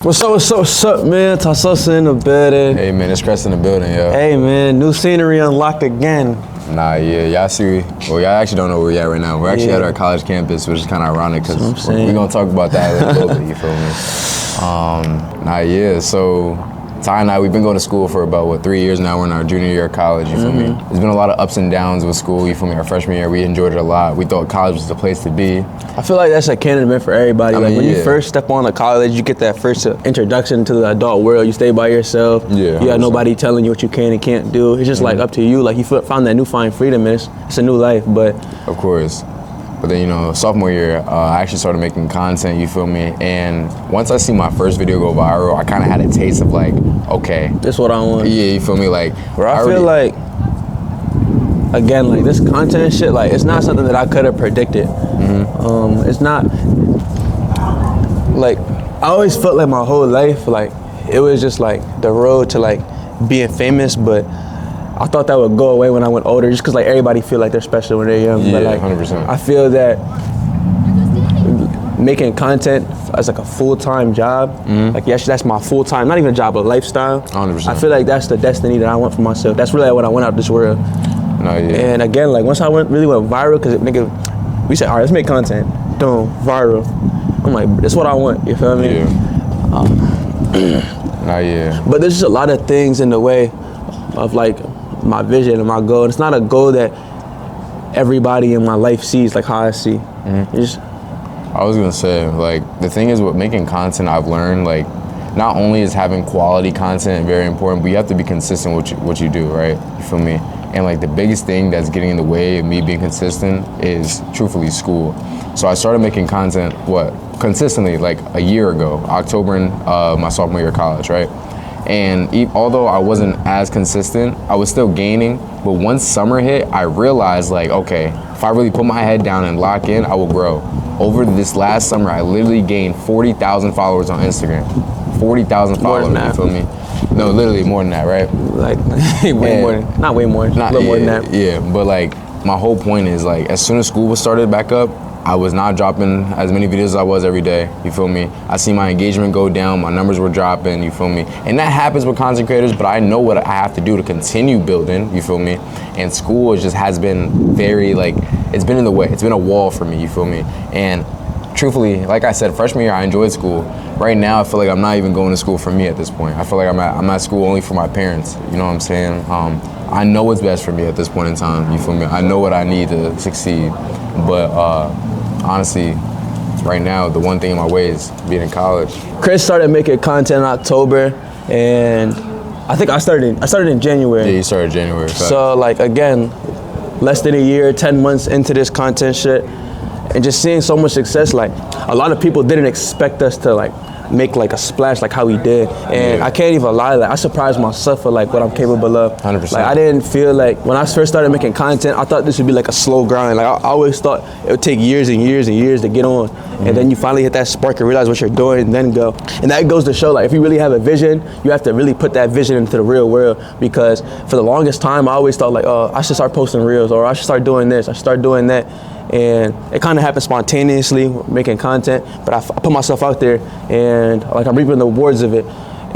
What's up, man? CrestSzn in the building. Hey, man, it's CrestSzn in the building, yo. Hey, man, new scenery unlocked again. Nah, yeah, y'all see, well, y'all actually don't know where we're at right now. We're actually at our college campus, which is kind of ironic because we're going to talk about that in a little bit, you feel me? Nah, yeah, so Ty and I, we've been going to school for about, 3 years now. We're in our junior year of college, you feel me? There's been a lot of ups and downs with school, you feel me? Our freshman year, we enjoyed it a lot. We thought college was the place to be. I feel like that's a canon event for everybody. When you first step on to college, you get that first introduction to the adult world. You stay by yourself. Yeah, you got nobody telling you what you can and can't do. It's just like up to you. Like you found that newfound freedom, and it's a new life. But of course. But then, you know, sophomore year, I actually started making content, you feel me? And once I see my first video go viral, I kind of had a taste of like, okay. This what I want. Yeah, you feel me? Like, I feel like, again, like this content shit, like it's not something that I could have predicted. It's not, like, I always felt like my whole life, like, it was just like the road to like being famous, but I thought that would go away when I went older, just because like everybody feel like they're special when they're young. Yeah, but like 100%. I feel that making content as like a full-time job, like yes, that's my full-time, not even a job, but lifestyle. 100%. I feel like that's the destiny that I want for myself. That's really what I went out this world. No, yeah. And again, like once I really went viral, because nigga, we said, all right, let's make content. Boom, viral. I'm like, that's what I want. You feel me? Yeah. Nah, yeah. But there's just a lot of things in the way of like my vision and my goal. And it's not a goal that everybody in my life sees like how I see. I was gonna say, like, the thing is with making content, I've learned, like, not only is having quality content very important, but you have to be consistent with what you do, right? You feel me? And like the biggest thing that's getting in the way of me being consistent is truthfully school. So I started making content, consistently like a year ago, October in my sophomore year of college, right? And although I wasn't as consistent, I was still gaining. But once summer hit, I realized like, okay, if I really put my head down and lock in, I will grow. Over this last summer, I literally gained 40,000 followers on Instagram. 40,000 followers, you feel me? No, literally more than that, right? Like way more, not way more, a little more than that. Yeah, but like my whole point is like as soon as school was started back up, I was not dropping as many videos as I was every day, you feel me? I see my engagement go down, my numbers were dropping, you feel me? And that happens with content creators, but I know what I have to do to continue building, you feel me? And school just has been very like, it's been in the way, it's been a wall for me, you feel me? And truthfully, like I said, freshman year I enjoyed school. Right now I feel like I'm not even going to school for me at this point. I feel like I'm at school only for my parents, you know what I'm saying? I know what's best for me at this point in time, you feel me? I know what I need to succeed, but honestly, right now, the one thing in my way is being in college. Chris started making content in October, and I think I started in January. Yeah, you started in January. So like again, less than a year, 10 months into this content shit, and just seeing so much success. Like a lot of people didn't expect us to like make like a splash like how we did, and I can't even lie, like I surprised myself for like what I'm capable of. 100%. Like I didn't feel like when I first started making content, I thought this would be like a slow grind. Like I always thought it would take years and years and years to get on, and then you finally hit that spark and realize what you're doing and then go. And that goes to show like if you really have a vision, you have to really put that vision into the real world, because for the longest time I always thought like, oh, I should start posting reels, or I should start doing this, I should start doing that. And it kind of happened spontaneously, making content, but I put myself out there, and like I'm reaping the rewards of it.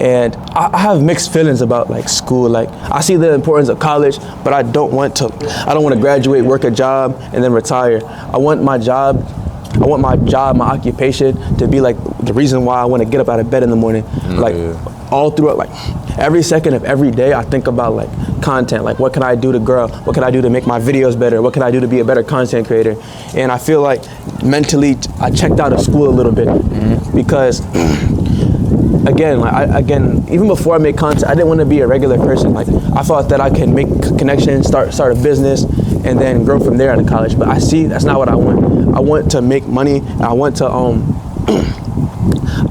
And I have mixed feelings about like school. Like I see the importance of college, but I don't want to graduate, work a job, and then retire. I want my my occupation to be like the reason why I want to get up out of bed in the morning. All throughout, like every second of every day, I think about like content, like what can I do to grow? What can I do to make my videos better? What can I do to be a better content creator? And I feel like mentally I checked out of school a little bit, because again, even before I made content, I didn't want to be a regular person. Like I thought that I could make connections, start a business, and then grow from there out of college. But I see that's not what I want. I want to make money, and I want to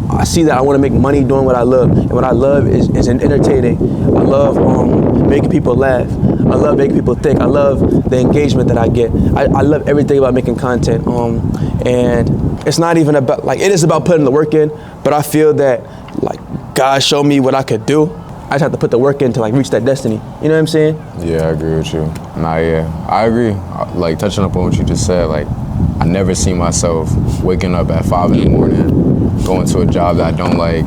I see that I want to make money doing what I love, and what I love is entertaining. I love making people laugh. I love making people think. I love the engagement that I get. I love everything about making content. And it's not even about, like, it is about putting the work in, but I feel that like God showed me what I could do. I just have to put the work in to like reach that destiny. You know what I'm saying? Yeah, I agree with you. Nah, yeah, I agree. Like touching up on what you just said, like I never see myself waking up at 5 in the morning, going to a job that I don't like,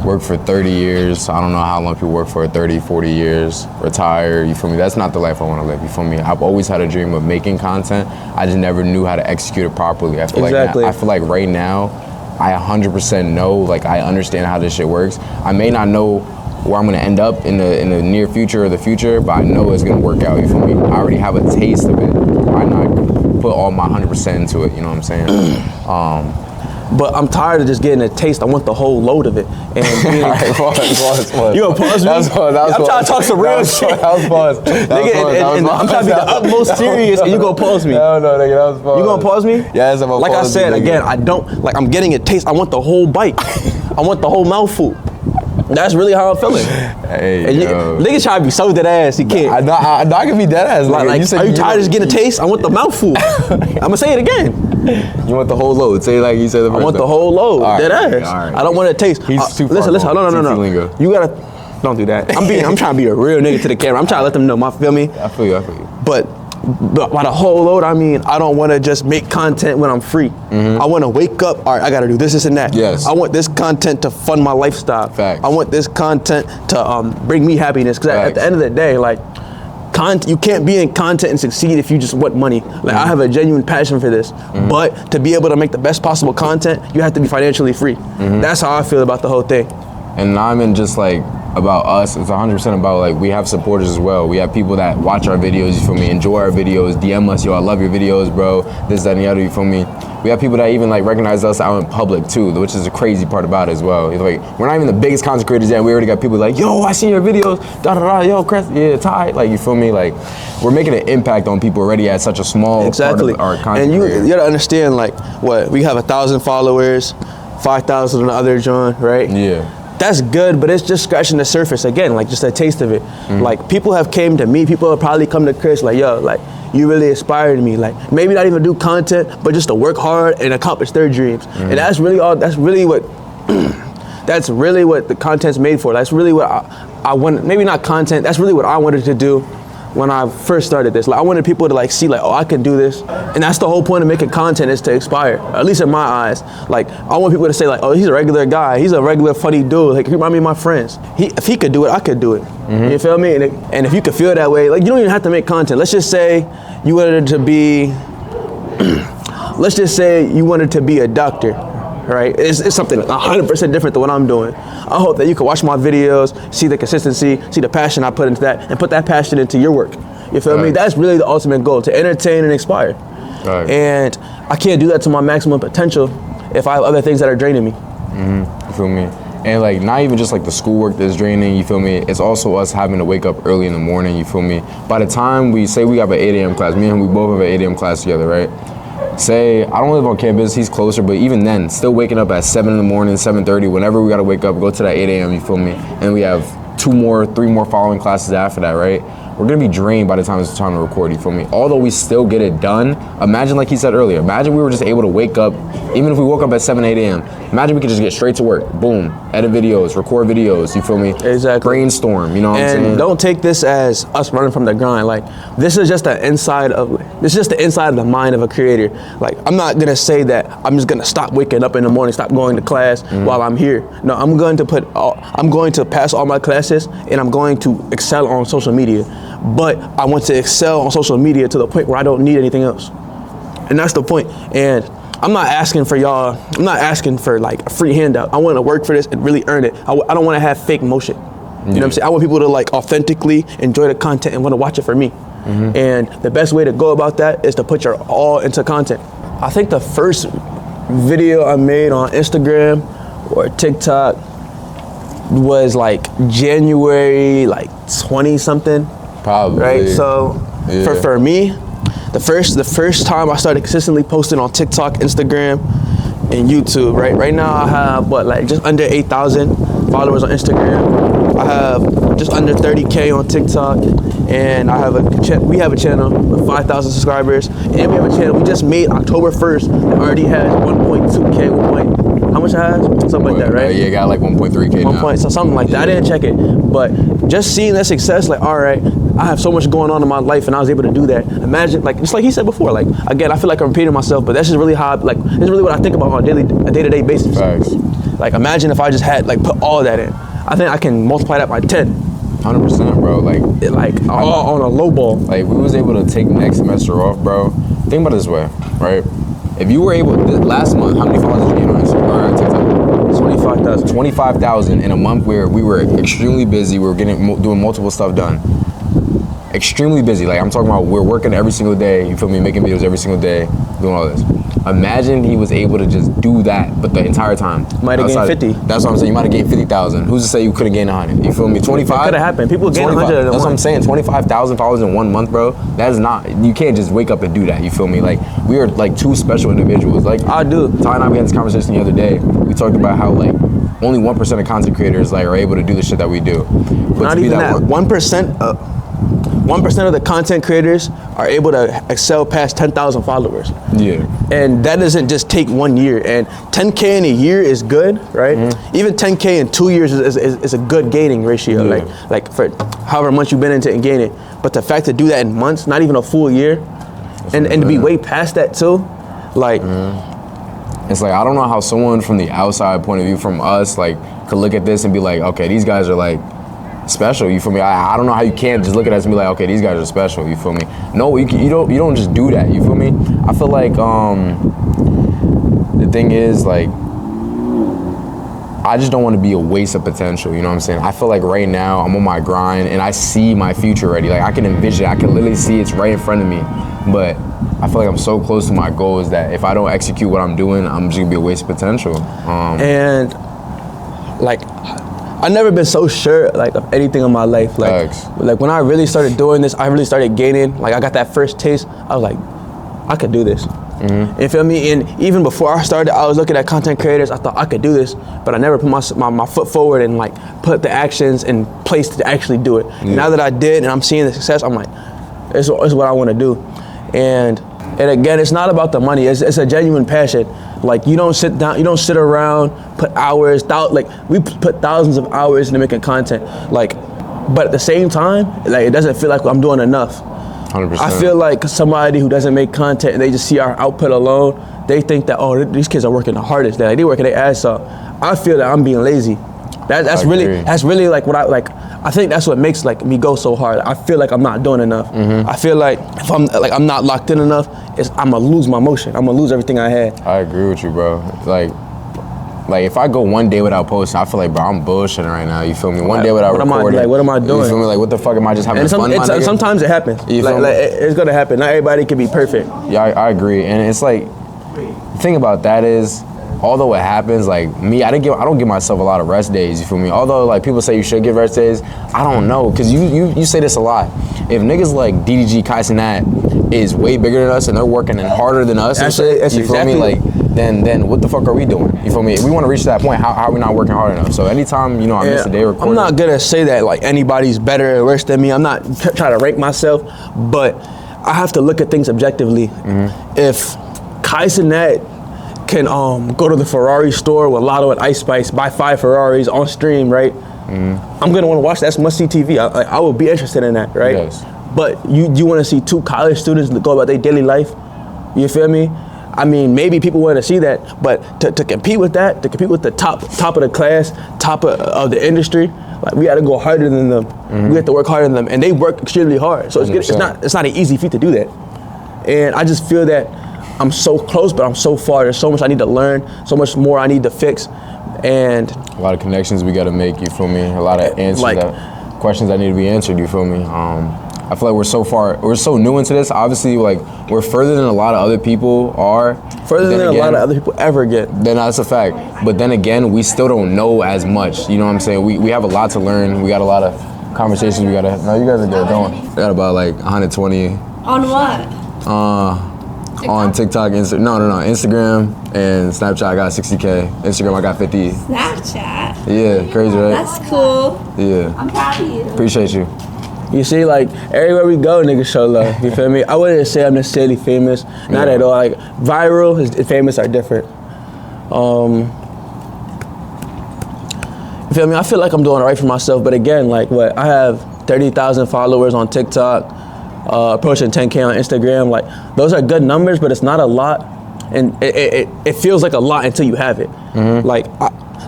work for 30 years. I don't know how long people work for, 30, 40 years, retire, you feel me? That's not the life I want to live, you feel me? I've always had a dream of making content. I just never knew how to execute it properly. I feel like right now, I 100% know, like I understand how this shit works. I may not know where I'm gonna end up in the near future or the future, but I know it's gonna work out, you feel me? I already have a taste of it. Why not put all my 100% into it, you know what I'm saying? But I'm tired of just getting a taste. I want the whole load of it. And being pause. You gonna pause me? I'm trying to talk some real shit. That was pause. I'm trying to be the utmost serious, and you gonna pause me. No, nigga, that was pause. You gonna pause me? Yes, I'm gonna like pause. I said, again, I don't, like I'm getting a taste. I want the whole bite. I want the whole mouthful. That's really how I'm feeling. Hey, and niggas try to be so dead ass, he can't. I can be dead ass. Like, are you tired of just getting a taste? I want the mouthful. I'm gonna say it again. You want the whole load. Say it like you said the first I want time. the whole load. All dead right, ass. all right. I don't want to taste. He's too far. Listen. No. You gotta, don't do that. I'm trying to be a real nigga to the camera. I'm trying to let them know, feel me? I feel you. But by the whole load, I mean, I don't want to just make content when I'm free. I want to wake up, all right, I got to do this and that. Yes. I want this content to fund my lifestyle. Facts. I want this content to bring me happiness. Because at the end of the day, like, you can't be in content and succeed if you just want money. Like, I have a genuine passion for this. But to be able to make the best possible content, you have to be financially free. That's how I feel about the whole thing. And not even just like about us, it's 100% about like we have supporters as well. We have people that watch our videos, you feel me, enjoy our videos, DM us, yo, I love your videos, bro, this, that, and the other, you feel me. We have people that even like recognize us out in public too, which is the crazy part about it as well. It's like, we're not even the biggest content creators yet, we already got people like, yo, I seen your videos, yo, Crest, yeah, Ty, like, you feel me, like, we're making an impact on people already at such a small part of our content. And you gotta understand, like, what, we have 1,000 followers, 5,000 on the other joint, right? Yeah. That's good, but it's just scratching the surface again, like just a taste of it. Like people have came to me, people have probably come to Chris like, yo, like you really inspired me. Like maybe not even do content, but just to work hard and accomplish their dreams. And that's really all. That's really what. That's really what the content's made for. That's really what I want. Maybe not content. That's really what I wanted to do when I first started this. Like I wanted people to like see like, oh, I can do this. And that's the whole point of making content, is to inspire, at least in my eyes. Like I want people to say like, oh, he's a regular guy. He's a regular funny dude. Like he remind me of my friends. If he could do it, I could do it. You feel me? And if you could feel that way, like you don't even have to make content. Let's just say you wanted to be, let's just say you wanted to be a doctor. Right? It's something 100% different than what I'm doing. I hope that you can watch my videos, see the consistency, see the passion I put into that, and put that passion into your work. You feel me? That's really the ultimate goal, to entertain and inspire. And I can't do that to my maximum potential if I have other things that are draining me. You feel me? And like not even just like the schoolwork that's draining, you feel me? It's also us having to wake up early in the morning, you feel me? By the time we say we have an 8 a.m. class, me and him, we both have an 8 a.m. class together, right? Say, I don't live on campus, he's closer, but even then, still waking up at 7 in the morning, 7:30, whenever we gotta wake up, go to that 8 a.m., you feel me? And we have 3 more following classes after that, right? We're gonna be drained by the time it's time to record, you feel me? Although we still get it done, imagine like he said earlier, imagine we were just able to wake up, even if we woke up at 7, 8 a.m., imagine we could just get straight to work, boom, edit videos, record videos, you feel me? Exactly. Brainstorm, you know what I'm saying? And don't take this as us running from the grind. Like, this is just the inside of the mind of a creator. Like, I'm not gonna say that I'm just gonna stop waking up in the morning, stop going to class while I'm here. No, I'm going to pass all my classes, and I'm going to excel on social media. But I want to excel on social media to the point where I don't need anything else. And that's the point. And I'm not asking for y'all, I'm not asking for like a free handout. I want to work for this and really earn it. I don't want to have fake motion. You know what I'm saying? I want people to like authentically enjoy the content and want to watch it for me. And the best way to go about that is to put your all into content. I think the first video I made on Instagram or TikTok was like January like 20 something. Probably. Right, so for me, the first time I started consistently posting on TikTok, Instagram, and YouTube, right now I have just under 8,000 followers on Instagram. I have just under 30K on TikTok, and we have a channel with 5,000 subscribers, and we have a channel we just made October 1st that already has 1.2K, how much it has? Something like that, right? Yeah, got like 1.3K now. So something like that. I didn't check it, but just seeing that success, like, all right, I have so much going on in my life, and I was able to do that. Imagine, like, just like he said before, like, again, I feel like I'm repeating myself, but that's just really how, like, this is really what I think about on a day-to-day basis. Facts. Like imagine if I just had like put all that in. I think I can multiply that by 10. 100%, bro. Like all on a low ball. Like we was able to take next semester off, bro. Think about it this way, right? If you were able, last month, how many followers did you get on Instagram or TikTok? 25,000. 25,000 in a month where we were extremely busy. We were doing multiple stuff done. Extremely busy. Like I'm talking about, we're working every single day. You feel me? Making videos every single day, doing all this. Imagine he was able to just do that, but the entire time. Might have gained 50. That's what I'm saying. You might have gained 50,000. Who's to say you could have gained 100? You feel me? 25. Could have happened. People gain 100 in a That's what I'm month. saying. 25,000 followers in 1 month, bro. That is not. You can't just wake up and do that. You feel me? Like we are like two special individuals. Like I do. Ty and I, we had this conversation the other day. We talked about how like only 1% of content creators like are able to do the shit that we do. But Not even that. 1% of the content creators are able to excel past 10,000 followers. Yeah. And that doesn't just take 1 year. And 10K in a year is good, right? Even 10K in 2 years is a good gaining ratio. Yeah. Like for however much you've been into and gain it. But the fact to do that in months, not even a full year, and to be way past that too, like. It's like, I don't know how someone from the outside point of view, from us, like, could look at this and be like, okay, these guys are like special. You feel me? I don't know how you can't just look at us and be like, okay, these guys are special. You feel me? No, you don't just do that. You feel me? I feel like the thing is like, I just don't want to be a waste of potential. You know what I'm saying? I feel like right now I'm on my grind and I see my future already. Like I can envision, I can literally see it's right in front of me. But I feel like I'm so close to my goals that if I don't execute what I'm doing, I'm just gonna be a waste of potential. And like, I've never been so sure like of anything in my life. Like when I really started doing this, I really started gaining. Like I got that first taste. I was like, I could do this. You feel me? And even before I started, I was looking at content creators. I thought I could do this, but I never put my foot forward and like put the actions in place to actually do it. And now that I did, and I'm seeing the success, I'm like, it's what I want to do. And again, it's not about the money. It's a genuine passion. Like you don't sit down, you don't sit around, put hours, like we put thousands of hours into making content. Like, but at the same time, like it doesn't feel like I'm doing enough. 100%. I feel like somebody who doesn't make content and they just see our output alone, they think that, oh, these kids are working the hardest. They working their ass off. I feel that I'm being lazy. That's really like what I think that's what makes like me go so hard. I feel like I'm not doing enough. I feel like if I'm not locked in enough, I'm gonna lose my motion. I'm gonna lose everything I had. I agree with you, bro. Like if I go 1 day without posting, I feel like, bro, I'm bullshitting right now. You feel me? 1 day without recording. What am I doing? You feel me? Like, what the fuck am I just having fun? Sometimes it happens. It's gonna happen. Not everybody can be perfect. Yeah, I agree. And it's like, the thing about that is, although it happens, like me, I don't give myself a lot of rest days. You feel me? Although like people say you should give rest days, I don't know, cause you say this a lot. If niggas like DDG, CrestSzn is way bigger than us and they're working and harder than us, you feel me? Like then what the fuck are we doing? You feel me? If we want to reach that point, how are we not working hard enough? So anytime I miss a day recording, I'm not gonna say that like anybody's better or worse than me. I'm not trying to rank myself, but I have to look at things objectively. If CrestSzn can go to the Ferrari store with Lotto and Ice Spice, buy 5 Ferraris on stream, right? I'm gonna want to watch that. That's must-see TV. I will be interested in that, right? Yes. But you want to see 2 college students go about their daily life? You feel me? I mean, maybe people want to see that, but to compete with that, to compete with the top of the class, top of the industry, like we got to go harder than them. We have to work harder than them, and they work extremely hard. So it's not an easy feat to do that. And I just feel that I'm so close, but I'm so far. There's so much I need to learn, so much more I need to fix, and a lot of connections we got to make. You feel me? A lot of answers, questions that need to be answered. You feel me? I feel like we're so new into this. Obviously, like we're further than a lot of other people are. Further than a lot of other people ever get. Then that's a fact. But then again, we still don't know as much. You know what I'm saying? We have a lot to learn. We got a lot of conversations we gotta. No, you guys are good. Don't. We got about like 120. On what? On TikTok, Instagram and Snapchat I got 60K. Instagram I got 50. Snapchat? Yeah, crazy, right? That's cool. Yeah. I'm proud of you. Appreciate you. You see, like everywhere we go, niggas show love. You feel me? I wouldn't say I'm necessarily famous. Not at all. Like viral and famous are different. You feel me? I feel like I'm doing right for myself, but again, like I have 30,000 followers on TikTok. Approaching 10K on Instagram, like those are good numbers, but it's not a lot, and it feels like a lot until you have it. Like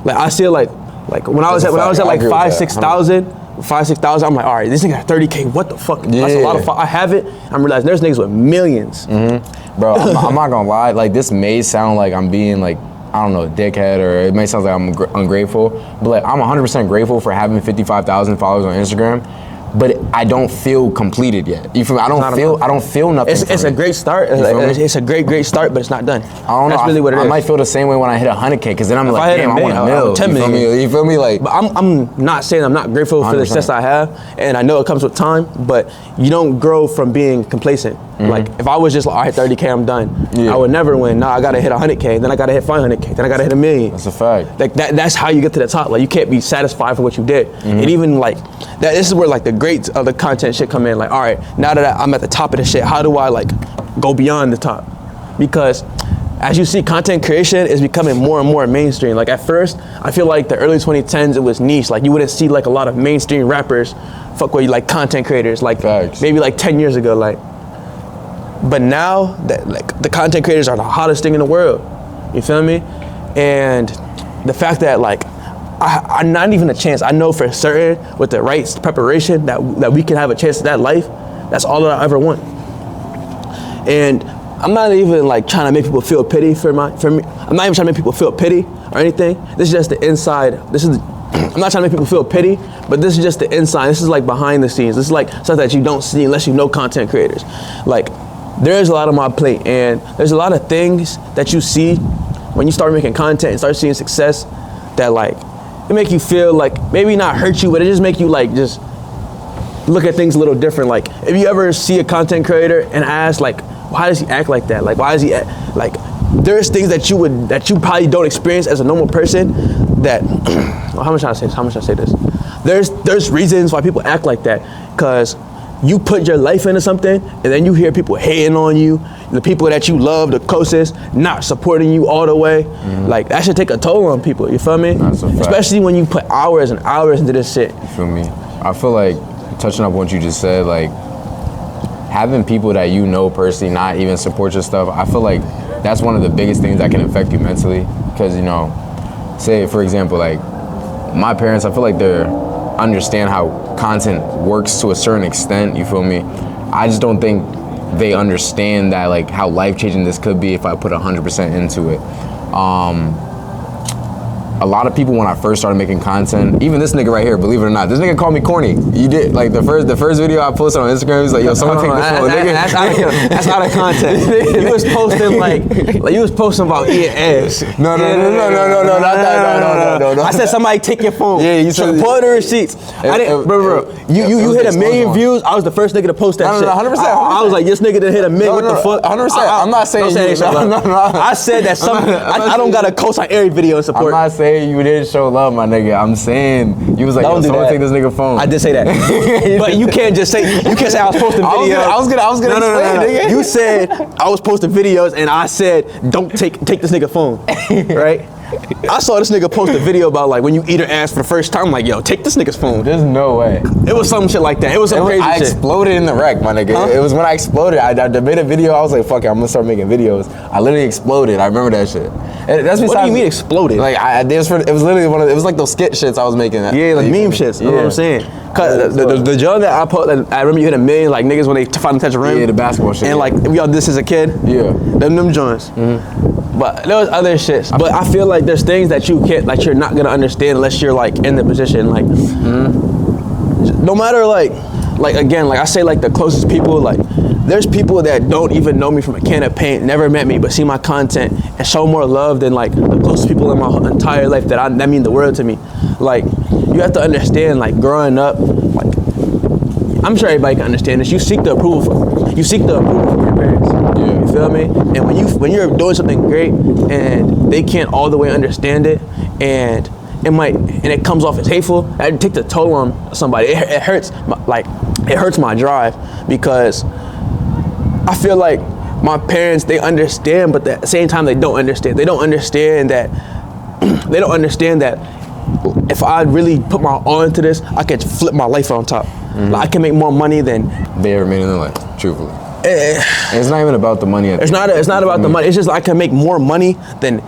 Like I see it like when I was at like 5,000, 6,000, I'm like, all right, this nigga got 30K. What the fuck? That's a lot of I have it. I'm realizing there's niggas with millions. Bro, I'm not gonna lie. Like this may sound like I'm being like, I don't know, a dickhead, or it may sound like I'm ungrateful. But like I'm 100% grateful for having 55,000 followers on Instagram. But I don't feel completed yet. You feel me? I don't feel nothing. It's a great start. It's a great start, but it's not done. I don't know. That's really what it is. I might feel the same way when I hit 100K, because then I'm like, damn, I want a mil. 10 million. You feel me? Like, but I'm not saying I'm not grateful for the 100%. success I have, and I know it comes with time. But you don't grow from being complacent. Like if I was just like, all right, 30K, I'm done. I would never win. Now I gotta hit 100K, then I gotta hit 500K, then I gotta hit $1 million. That's a fact. Like that's how you get to the top. Like you can't be satisfied for what you did. And even like that, this is where like the greats of the content shit come in. Like, all right, now that I'm at the top of the shit, how do I like go beyond the top? Because as you see, content creation is becoming more and more mainstream. Like at first, I feel like the early 2010s, it was niche. Like you wouldn't see like a lot of mainstream rappers fuck with you, like content creators, like maybe like 10 years ago. Like, but now that like the content creators are the hottest thing in the world. You feel me? And the fact that like I'm not even a chance. I know for certain with the right preparation that we can have a chance at that life. That's all that I ever want. And I'm not even like trying to make people feel pity for me. I'm not even trying to make people feel pity or anything. This is just the inside. I'm not trying to make people feel pity, but this is just the inside. This is like behind the scenes. This is like stuff that you don't see unless you know content creators. Like there's a lot on my plate, and there's a lot of things that you see when you start making content and start seeing success that like it make you feel like maybe not hurt you, but it just make you like just look at things a little different. Like if you ever see a content creator and ask like, why does he act like that? Like why does he act like? There's things that you probably don't experience as a normal person. That how much should I say this? How much should I say this? There's reasons why people act like that, because you put your life into something and then you hear people hating on you, the people that you love the closest not supporting you all the way. Like that should take a toll on people. You feel me? That's a fact. Especially when you put hours and hours into this shit. You feel me? I feel like touching up what you just said, like having people that you know personally not even support your stuff, I feel like that's one of the biggest things that can affect you mentally. Because, you know, say for example, like my parents, I feel like they understand how content works to a certain extent, you feel me? I just don't think they understand that, like how life-changing this could be if I put 100% into it. A lot of people, when I first started making content, even this nigga right here, believe it or not, this nigga called me corny. You did, like the first video I posted on Instagram, he was like, yo, someone take this phone, nigga. That's out of content. You was posting like you was posting about eating ass. No, not that, no. I said somebody take your phone. Yeah, you said pull the receipts. I didn't, bro. You hit 1 million views. I was the first nigga to post that shit. No, 100%. I was like, this nigga done hit 1 million. What the fuck? 100%. I'm not saying no. I said that I don't gotta coast on every video and support. I'm not saying you didn't show love, my nigga. I'm saying you was like, yo, someone take this nigga phone. I did say that. But you can't just say I was posting videos. I was gonna no. Nigga. You said I was posting videos and I said don't take this nigga phone. Right? I saw this nigga post a video about like when you eat her ass for the first time. I'm like, yo, take this nigga's phone. There's no way. It was some shit like that. It was some crazy shit. I exploded in the wreck, my nigga. Huh? It was when I exploded. I made a video. I was like, fuck it, I'm gonna start making videos. I literally exploded. I remember that shit. That's what do you mean exploded? Like it was literally it was like those skit shits I was making. Yeah, like meme shits. You know what I'm saying? Cause the joint that I put, I remember you hit 1 million, like niggas when they finally touch a rim. Yeah, the basketball shit. And like we all this as a kid. Yeah. Them joints. But there was other shits. But I feel like there's things that you can't, like you're not gonna understand unless you're like in the position. Like, no matter like again, like I say, like the closest people, like there's people that don't even know me from a can of paint, never met me, but see my content and show more love than like the closest people in my entire life that mean the world to me. Like, you have to understand, like growing up, like I'm sure everybody can understand this. You seek the approval from your parents. Yeah. You feel me? And when you're doing something great and they can't all the way understand it, and it comes off as hateful, that takes a toll on somebody. It hurts my drive, because I feel like my parents, they understand, but at the same time they don't understand. They don't understand that if I really put my all into this, I could flip my life on top. Like, I can make more money than they ever made in their life, truthfully. It's not even about the money. It's not about the money. It's just like I can make more money than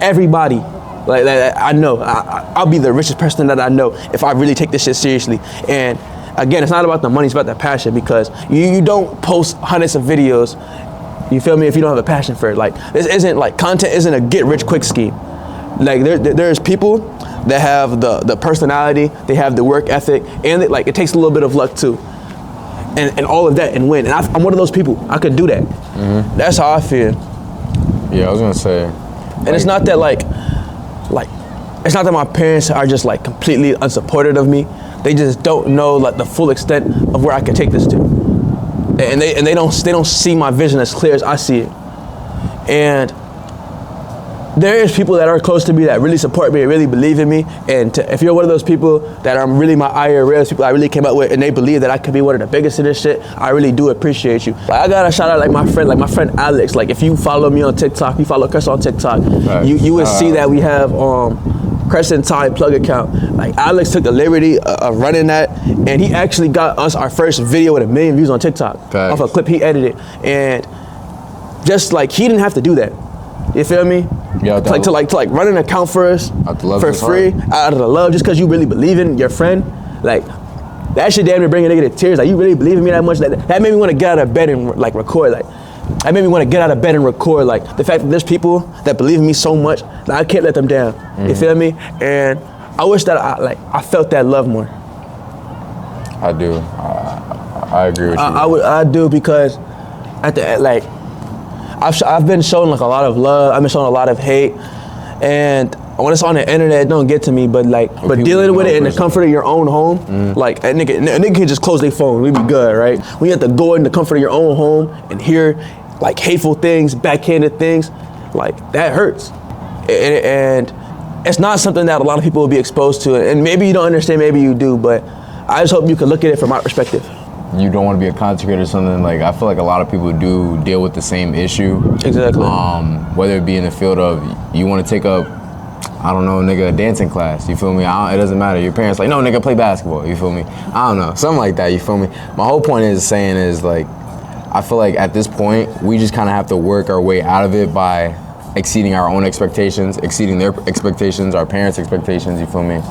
everybody Like I know I'll be the richest person that I know if I really take this shit seriously. And again, it's not about the money, it's about the passion, because you don't post hundreds of videos, you feel me, if you don't have a passion for it. Like, this isn't like, content isn't a get rich quick scheme. Like there's people that have the personality, they have the work ethic, and like it takes a little bit of luck too. And all of that and win. And I'm one of those people. I could do that. That's how I feel. Yeah, I was gonna say. And it's not that like it's not that my parents are just like completely unsupportive of me. They just don't know like the full extent of where I could take this to. And they don't see my vision as clear as I see it. And there is people that are close to me that really support me and really believe in me. And if you're one of those people that are really my IRL people I really came up with, and they believe that I could be one of the biggest in this shit, I really do appreciate you. Like, I gotta shout out like my friend Alex. Like, if you follow me on TikTok, you follow Chris on TikTok, you would see that we have CrestSzn plug account. Like, Alex took the liberty of running that, and he actually got us our first video with 1 million views on TikTok off a clip he edited. And just like, he didn't have to do that. You feel me? Yeah, to run an account for us for free, out of the love, just because you really believe in your friend. Like, that shit damn near bring a nigga to tears. Like, you really believe in me that much? That made me want to get out of bed and like record. Like, that made me want to get out of bed and record. Like, the fact that there's people that believe in me so much that I can't let them down. You feel me? And I wish that I felt that love more. I do. I agree with you. I do, because at the like, I've been shown like a lot of love. I've been shown a lot of hate, and when it's on the internet, it don't get to me. But dealing with it in the comfort of your own home, like a nigga can just close their phone, we be good, right? When you have to go in the comfort of your own home and hear like hateful things, backhanded things, like that hurts. And it's not something that a lot of people will be exposed to. And maybe you don't understand, maybe you do, but I just hope you can look at it from my perspective. You don't want to be a content creator or something. Like, I feel like a lot of people do deal with the same issue. Exactly. Whether it be in the field of, you want to take up, I don't know, nigga, a dancing class, you feel me? It doesn't matter. Your parents like, no, nigga, play basketball, you feel me? I don't know, something like that, you feel me? My whole point is like, I feel like at this point, we just kind of have to work our way out of it by exceeding our own expectations, exceeding their expectations, our parents' expectations, you feel me?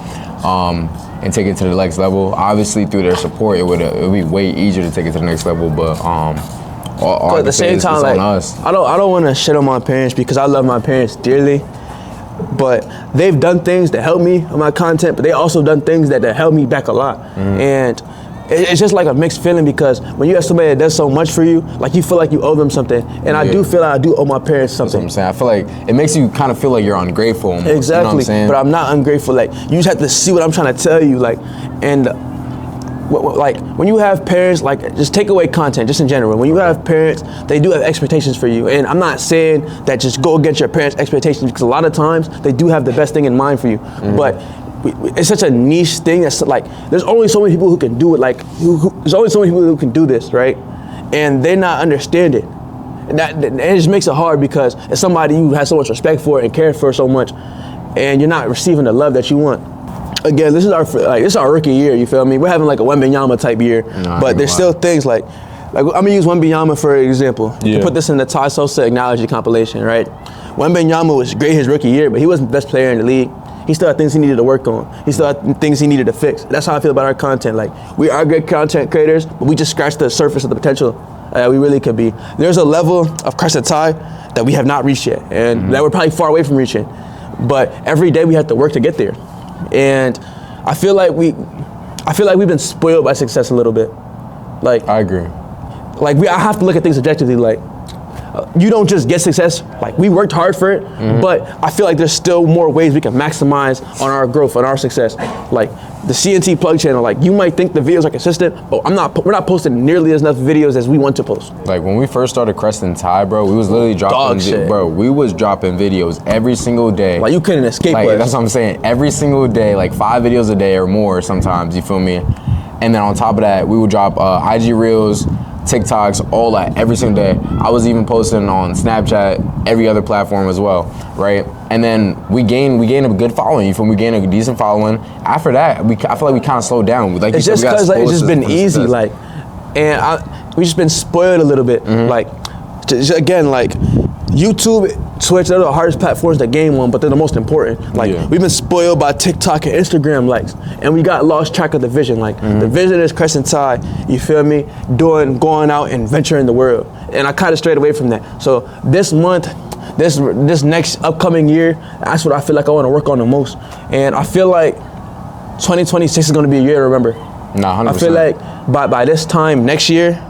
And take it to the next level. Obviously, through their support, it would be way easier to take it to the next level. But at the same time, like, I don't want to shit on my parents, because I love my parents dearly. But they've done things that help me on my content, but they also done things that help me back a lot. And it's just like a mixed feeling, because when you have somebody that does so much for you, like, you feel like you owe them something. And I do feel like I do owe my parents something. That's what I'm saying. I feel like it makes you kind of feel like you're ungrateful. Almost, exactly. You know what I'm saying? But I'm not ungrateful. Like, you just have to see what I'm trying to tell you. Like, and like, when you have parents, like, just take away content, just in general. When you have parents, they do have expectations for you. And I'm not saying that just go against your parents' expectations, because a lot of times they do have the best thing in mind for you. But it's such a niche thing that's like, there's only so many people who can do it. Like, there's only so many people who can do this, right? And they're not understanding. And it just makes it hard, because it's somebody you have so much respect for and care for so much, and you're not receiving the love that you want. Again, this is our rookie year, you feel me? We're having like a Wembenyama type year, but there's still things like I'm gonna use Wembenyama for example. You can put this in the Ty Sosa Acknowledge compilation, right? Wembenyama was great his rookie year, but he wasn't the best player in the league. He still had things he needed to work on. He still had things he needed to fix. That's how I feel about our content. Like, we are great content creators, but we just scratched the surface of the potential we really could be. There's a level of CrestSzn that we have not reached yet, and that we're probably far away from reaching. But every day we have to work to get there. And I feel like we've been spoiled by success a little bit. Like, I agree. Like, I have to look at things objectively. Like, you don't just get success. Like, we worked hard for it, but I feel like there's still more ways we can maximize on our growth, on our success. Like, the CNT plug channel, like, you might think the videos are consistent, but we're not posting nearly as enough videos as we want to post. Like, when we first started CrestSzn, bro, we was literally dropping, we was dropping videos every single day. Like, you couldn't escape us. That's what I'm saying. Every single day, like 5 videos a day or more sometimes, you feel me? And then on top of that, we would drop IG Reels, TikToks, all that, every single day. I was even posting on Snapchat, every other platform as well, right? And then we gained a good following. You feel me? We gained a decent following. After that, I feel like we kind of slowed down. Like, it's just because it's just been easy, like, and we just been spoiled a little bit. Like, again, like, YouTube Twitch, they're the hardest platforms to game on, but they're the most important. Like, we've been spoiled by TikTok and Instagram likes, and we got lost track of the vision. Like, the vision is CrestSzn, you feel me? Going out and venturing the world. And I kind of strayed away from that. So this month, this next upcoming year, that's what I feel like I want to work on the most. And I feel like 2026 is going to be a year to remember. Nah, 100%. I feel like by this time next year,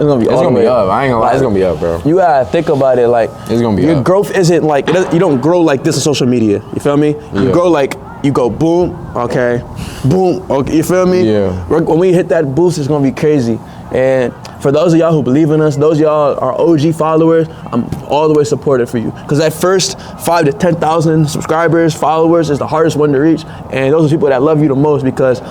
it's gonna be up. I ain't gonna lie, it's gonna be up, bro. You gotta think about it, like, it's gonna be your up. growth isn't like, you don't grow like this on social media. You feel me? You grow like, you go boom, okay, boom, okay, you feel me? Yeah. When we hit that boost, it's gonna be crazy. And for those of y'all who believe in us, those of y'all are OG followers, I'm all the way supportive for you. Because that first 5 to 10,000 subscribers, followers is the hardest one to reach. And those are people that love you the most, because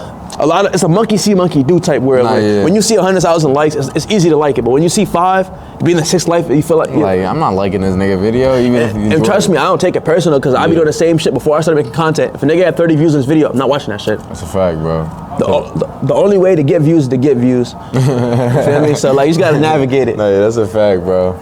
it's a monkey see, monkey do type world. When you see 100,000 likes, it's easy to like it. But when you see 5, being the 6th life, you feel like, I'm not liking this nigga video. And trust me, I don't take it personal, because I be doing the same shit before I started making content. If a nigga had 30 views in this video, I'm not watching that shit. That's a fact, bro. The only way to get views is to get views. You feel me? So, like, you just gotta navigate it. Nah, that's a fact, bro.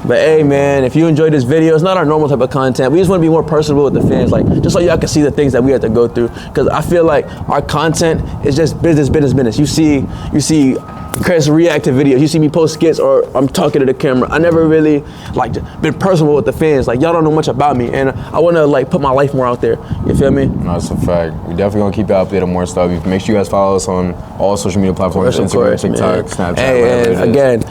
But hey, man, if you enjoyed this video, it's not our normal type of content. We just want to be more personable with the fans, like, just so y'all can see the things that we have to go through. Because I feel like our content is just business. You see Chris react to videos. You see me post skits, or I'm talking to the camera. I never really been personal with the fans. Like, y'all don't know much about me, and I want to put my life more out there. You feel me? No, that's a fact. We definitely gonna keep you updated on more stuff. Make sure you guys follow us on all social media platforms: Instagram, TikTok, Snapchat. Hey, and again,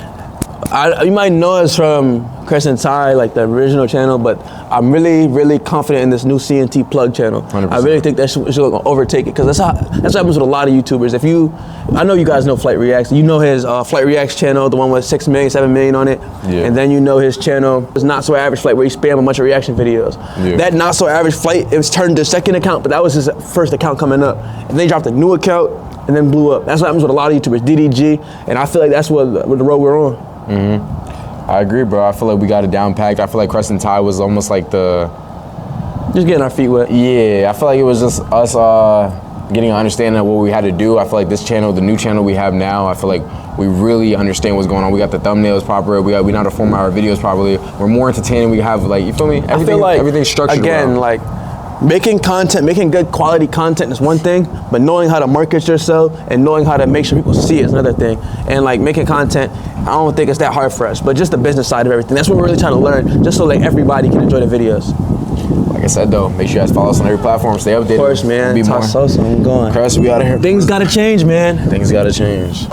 you might know us from CrestSzn, like the original channel, but I'm really confident in this new CNT plug channel. 100%. I really think that should gonna overtake it, because that's what happens with a lot of YouTubers. I know you guys know Flight Reacts. You know his Flight Reacts channel, the one with 6 million, 7 million on it. Yeah. And then you know his channel, it's Not So Average Flight, where he spam a bunch of reaction videos. Yeah. That Not So Average Flight, it was turned to second account, but that was his first account coming up. And then he dropped a new account and then blew up. That's what happens with a lot of YouTubers, DDG, and I feel like that's what the road we're on. I agree, bro. I feel like we got it down packed. I feel like CrestSzn was almost like just getting our feet wet. Yeah, I feel like it was just us getting an understanding of what we had to do. I feel like this channel, the new channel we have now, I feel like we really understand what's going on. We got the thumbnails proper. We know how to format our videos properly. We're more entertaining. We have, like, you feel me? I feel like everything's structured. Again, like, making content, making good quality content is one thing, but knowing how to market yourself and knowing how to make sure people see it is another thing. And like, making content, I don't think it's that hard for us, but just the business side of everything. That's what we're really trying to learn, just so like everybody can enjoy the videos. Like I said though, make sure you guys follow us on every platform, stay updated. Of course, man. Be more. I'm going. Crest, we out of here. Things gotta change, man. Things gotta change.